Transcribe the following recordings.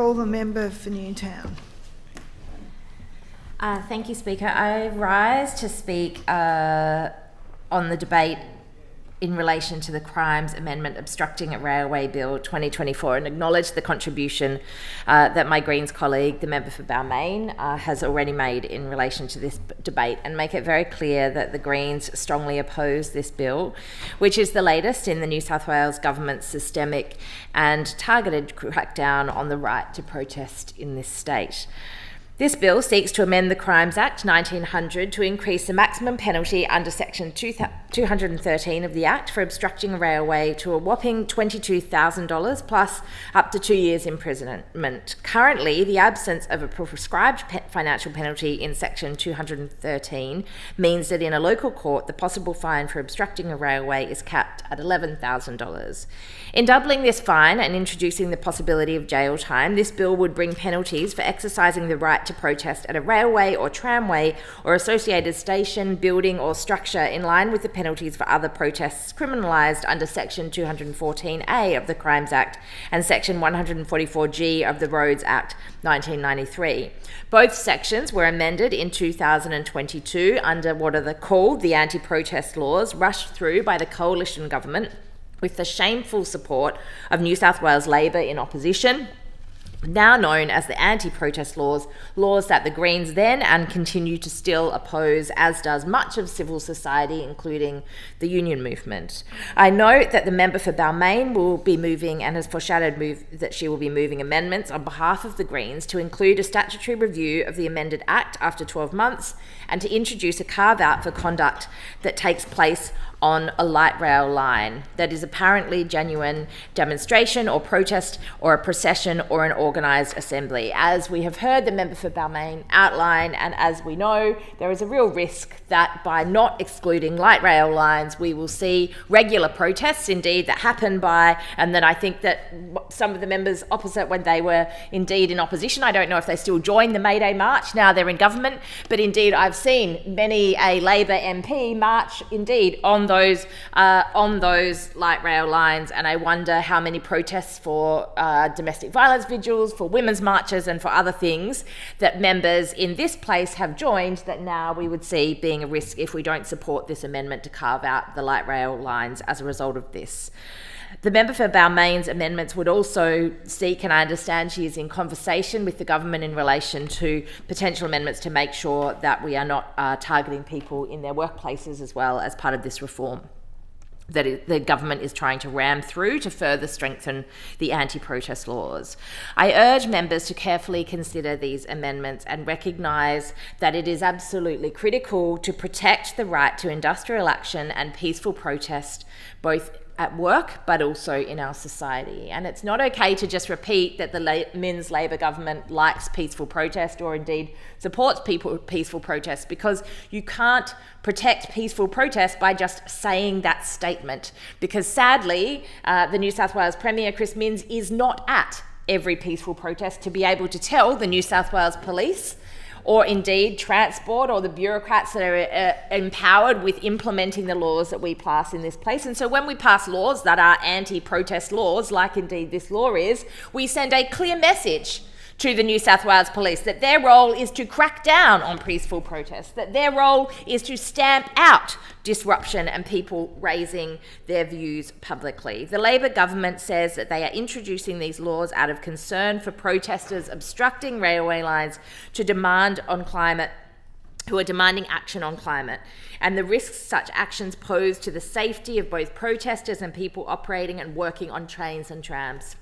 Hall, the member for Newtown. Thank you, Speaker. I rise to speak on the debate in relation to the Crimes Amendment Obstructing a Railway Bill 2024 and acknowledge the contribution that my Greens colleague, the member for Balmain, has already made in relation to this debate, and make it very clear that the Greens strongly oppose this bill, which is the latest in the New South Wales government's systemic and targeted crackdown on the right to protest in this state. This bill seeks to amend the Crimes Act 1900 to increase the maximum penalty under Section 213 of the Act for obstructing a railway to a whopping $22,000 plus up to 2 years imprisonment. Currently, the absence of a prescribed financial penalty in Section 213 means that in a local court, the possible fine for obstructing a railway is capped at $11,000. In doubling this fine and introducing the possibility of jail time, this bill would bring penalties for exercising the right to protest at a railway or tramway or associated station, building or structure in line with the penalties for other protests criminalised under Section 214A of the Crimes Act and Section 144G of the Roads Act 1993. Both sections were amended in 2022 under what are called the anti-protest laws, rushed through by the coalition government with the shameful support of New South Wales Labor in opposition, now known as the anti-protest laws that the Greens then and continue to still oppose, as does much of civil society, including the union movement. I note that the member for Balmain will be moving and has foreshadowed that she will be moving amendments on behalf of the Greens to include a statutory review of the amended Act after 12 months and to introduce a carve-out for conduct that takes place on a light rail line that is apparently genuine demonstration or protest or a procession or an organised assembly. As we have heard the member for Balmain outline, and as we know, there is a real risk that by not excluding light rail lines, we will see regular protests indeed that happen and then I think that some of the members opposite, when they were indeed in opposition, I don't know if they still joined the May Day march, now they're in government, but indeed I've seen many a Labor MP march indeed on those light rail lines, and I wonder how many protests for domestic violence vigils, for women's marches and for other things that members in this place have joined that now we would see being a risk if we don't support this amendment to carve out the light rail lines as a result of this. The member for Balmain's amendments would also seek, and I understand she is in conversation with the government in relation to potential amendments to make sure that we are not targeting people in their workplaces as well as part of this reform that the government is trying to ram through to further strengthen the anti-protest laws. I urge members to carefully consider these amendments and recognise that it is absolutely critical to protect the right to industrial action and peaceful protest, both at work, but also in our society. And it's not okay to just repeat that the Minns Labor government likes peaceful protest or indeed supports peaceful protest, because you can't protect peaceful protest by just saying that statement. Because sadly, the New South Wales Premier, Chris Minns, is not at every peaceful protest to be able to tell the New South Wales Police or indeed transport or the bureaucrats that are empowered with implementing the laws that we pass in this place. And so when we pass laws that are anti-protest laws, like indeed this law is, we send a clear message to the New South Wales Police that their role is to crack down on peaceful protests, that their role is to stamp out disruption and people raising their views publicly. The Labor government says that they are introducing these laws out of concern for protesters obstructing railway lines who are demanding action on climate, and the risks such actions pose to the safety of both protesters and people operating and working on trains and trams.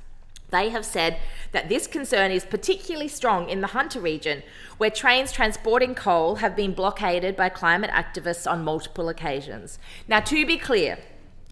They have said that this concern is particularly strong in the Hunter region, where trains transporting coal have been blockaded by climate activists on multiple occasions. Now, to be clear,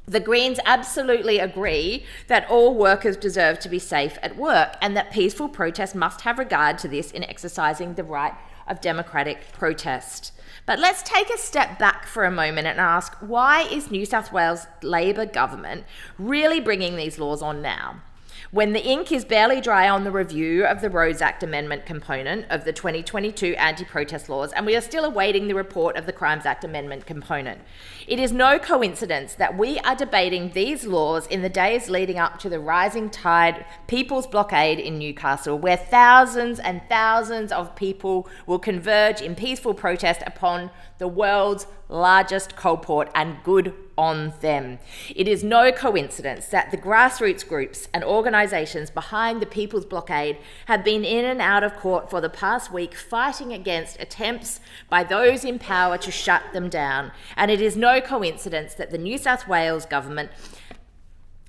the Greens absolutely agree that all workers deserve to be safe at work and that peaceful protest must have regard to this in exercising the right of democratic protest. But let's take a step back for a moment and ask, why is New South Wales Labor government really bringing these laws on now? when the ink is barely dry on the review of the Roads Act amendment component of the 2022 anti-protest laws, and we are still awaiting the report of the Crimes Act amendment component. It is no coincidence that we are debating these laws in the days leading up to the rising tide People's Blockade in Newcastle, where thousands and thousands of people will converge in peaceful protest upon the world's largest coal port, and good on them. It is no coincidence that the grassroots groups and organisations behind the People's Blockade have been in and out of court for the past week fighting against attempts by those in power to shut them down. And it is no coincidence that the New South Wales government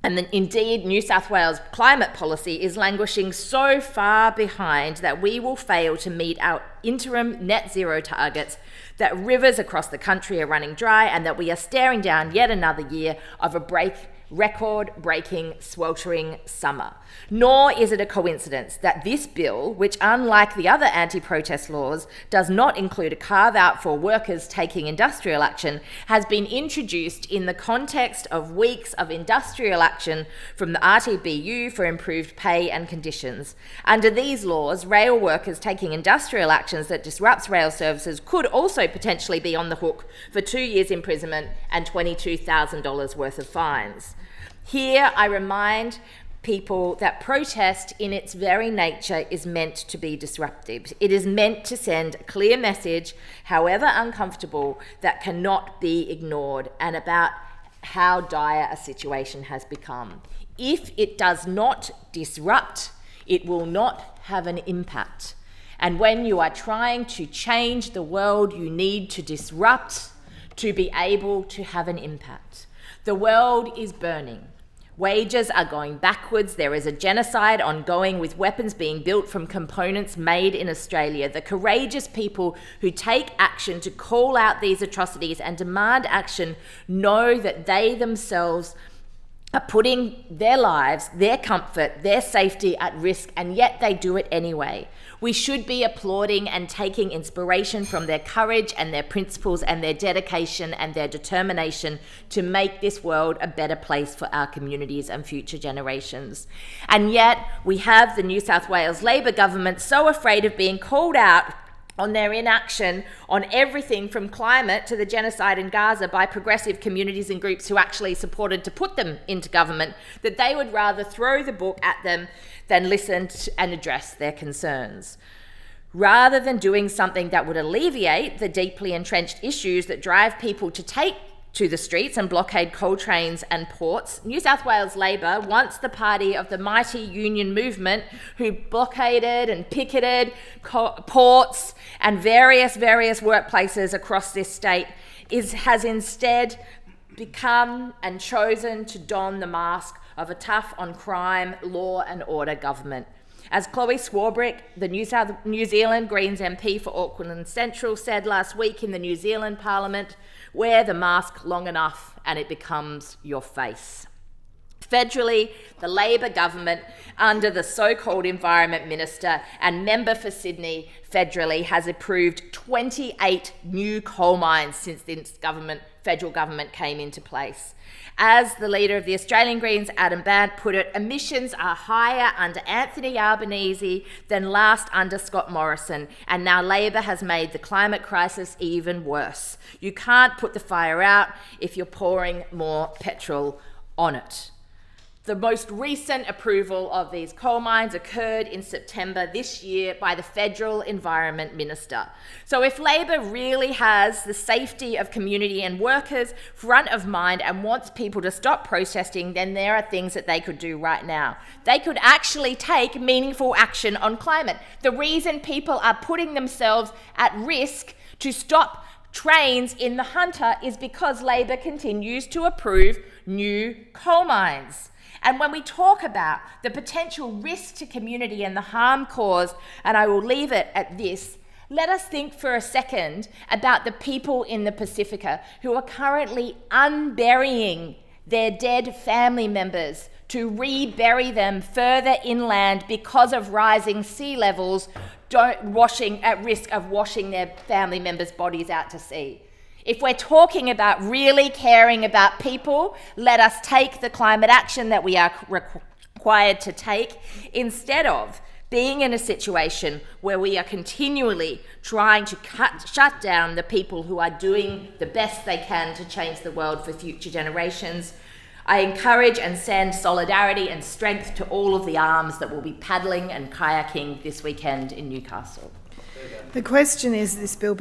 and indeed, New South Wales climate policy is languishing so far behind that we will fail to meet our interim net zero targets, that rivers across the country are running dry, and that we are staring down yet another year of a record-breaking, sweltering summer. Nor is it a coincidence that this bill, which unlike the other anti-protest laws, does not include a carve-out for workers taking industrial action, has been introduced in the context of weeks of industrial action from the RTBU for improved pay and conditions. Under these laws, rail workers taking industrial actions that disrupts rail services could also potentially be on the hook for 2 years imprisonment and $22,000 worth of fines. Here, I remind people that protest in its very nature is meant to be disruptive. It is meant to send a clear message, however uncomfortable, that cannot be ignored, and about how dire a situation has become. If it does not disrupt, it will not have an impact. And when you are trying to change the world, you need to disrupt to be able to have an impact. The world is burning. Wages are going backwards. There is a genocide ongoing with weapons being built from components made in Australia. The courageous people who take action to call out these atrocities and demand action know that they themselves are putting their lives, their comfort, their safety at risk, and yet they do it anyway. We should be applauding and taking inspiration from their courage and their principles and their dedication and their determination to make this world a better place for our communities and future generations. And yet we have the New South Wales Labor government so afraid of being called out on their inaction on everything from climate to the genocide in Gaza by progressive communities and groups who actually supported to put them into government, that they would rather throw the book at them than listen and address their concerns. Rather than doing something that would alleviate the deeply entrenched issues that drive people to take to the streets and blockade coal trains and ports, New South Wales Labor, once the party of the mighty union movement who blockaded and picketed ports and various workplaces across this state, has instead become and chosen to don the mask of a tough on crime, law and order government. As Chloe Swarbrick, the New Zealand Greens MP for Auckland Central, said last week in the New Zealand Parliament, wear the mask long enough and it becomes your face. Federally, the Labor government, under the so-called Environment Minister and member for Sydney federally, has approved 28 new coal mines since this federal government came into place. As the leader of the Australian Greens, Adam Bandt, put it, emissions are higher under Anthony Albanese than last under Scott Morrison, and now Labor has made the climate crisis even worse. You can't put the fire out if you're pouring more petrol on it. The most recent approval of these coal mines occurred in September this year by the Federal Environment Minister. So if Labor really has the safety of community and workers front of mind and wants people to stop protesting, then there are things that they could do right now. They could actually take meaningful action on climate. The reason people are putting themselves at risk to stop trains in the Hunter is because Labor continues to approve new coal mines. And when we talk about the potential risk to community and the harm caused, and I will leave it at this, let us think for a second about the people in the Pacifica who are currently unburying their dead family members to rebury them further inland because of rising sea levels, at risk of washing their family members' bodies out to sea. If we're talking about really caring about people, let us take the climate action that we are required to take, instead of being in a situation where we are continually trying to shut down the people who are doing the best they can to change the world for future generations. I encourage and send solidarity and strength to all of the arms that will be paddling and kayaking this weekend in Newcastle. The question is this bill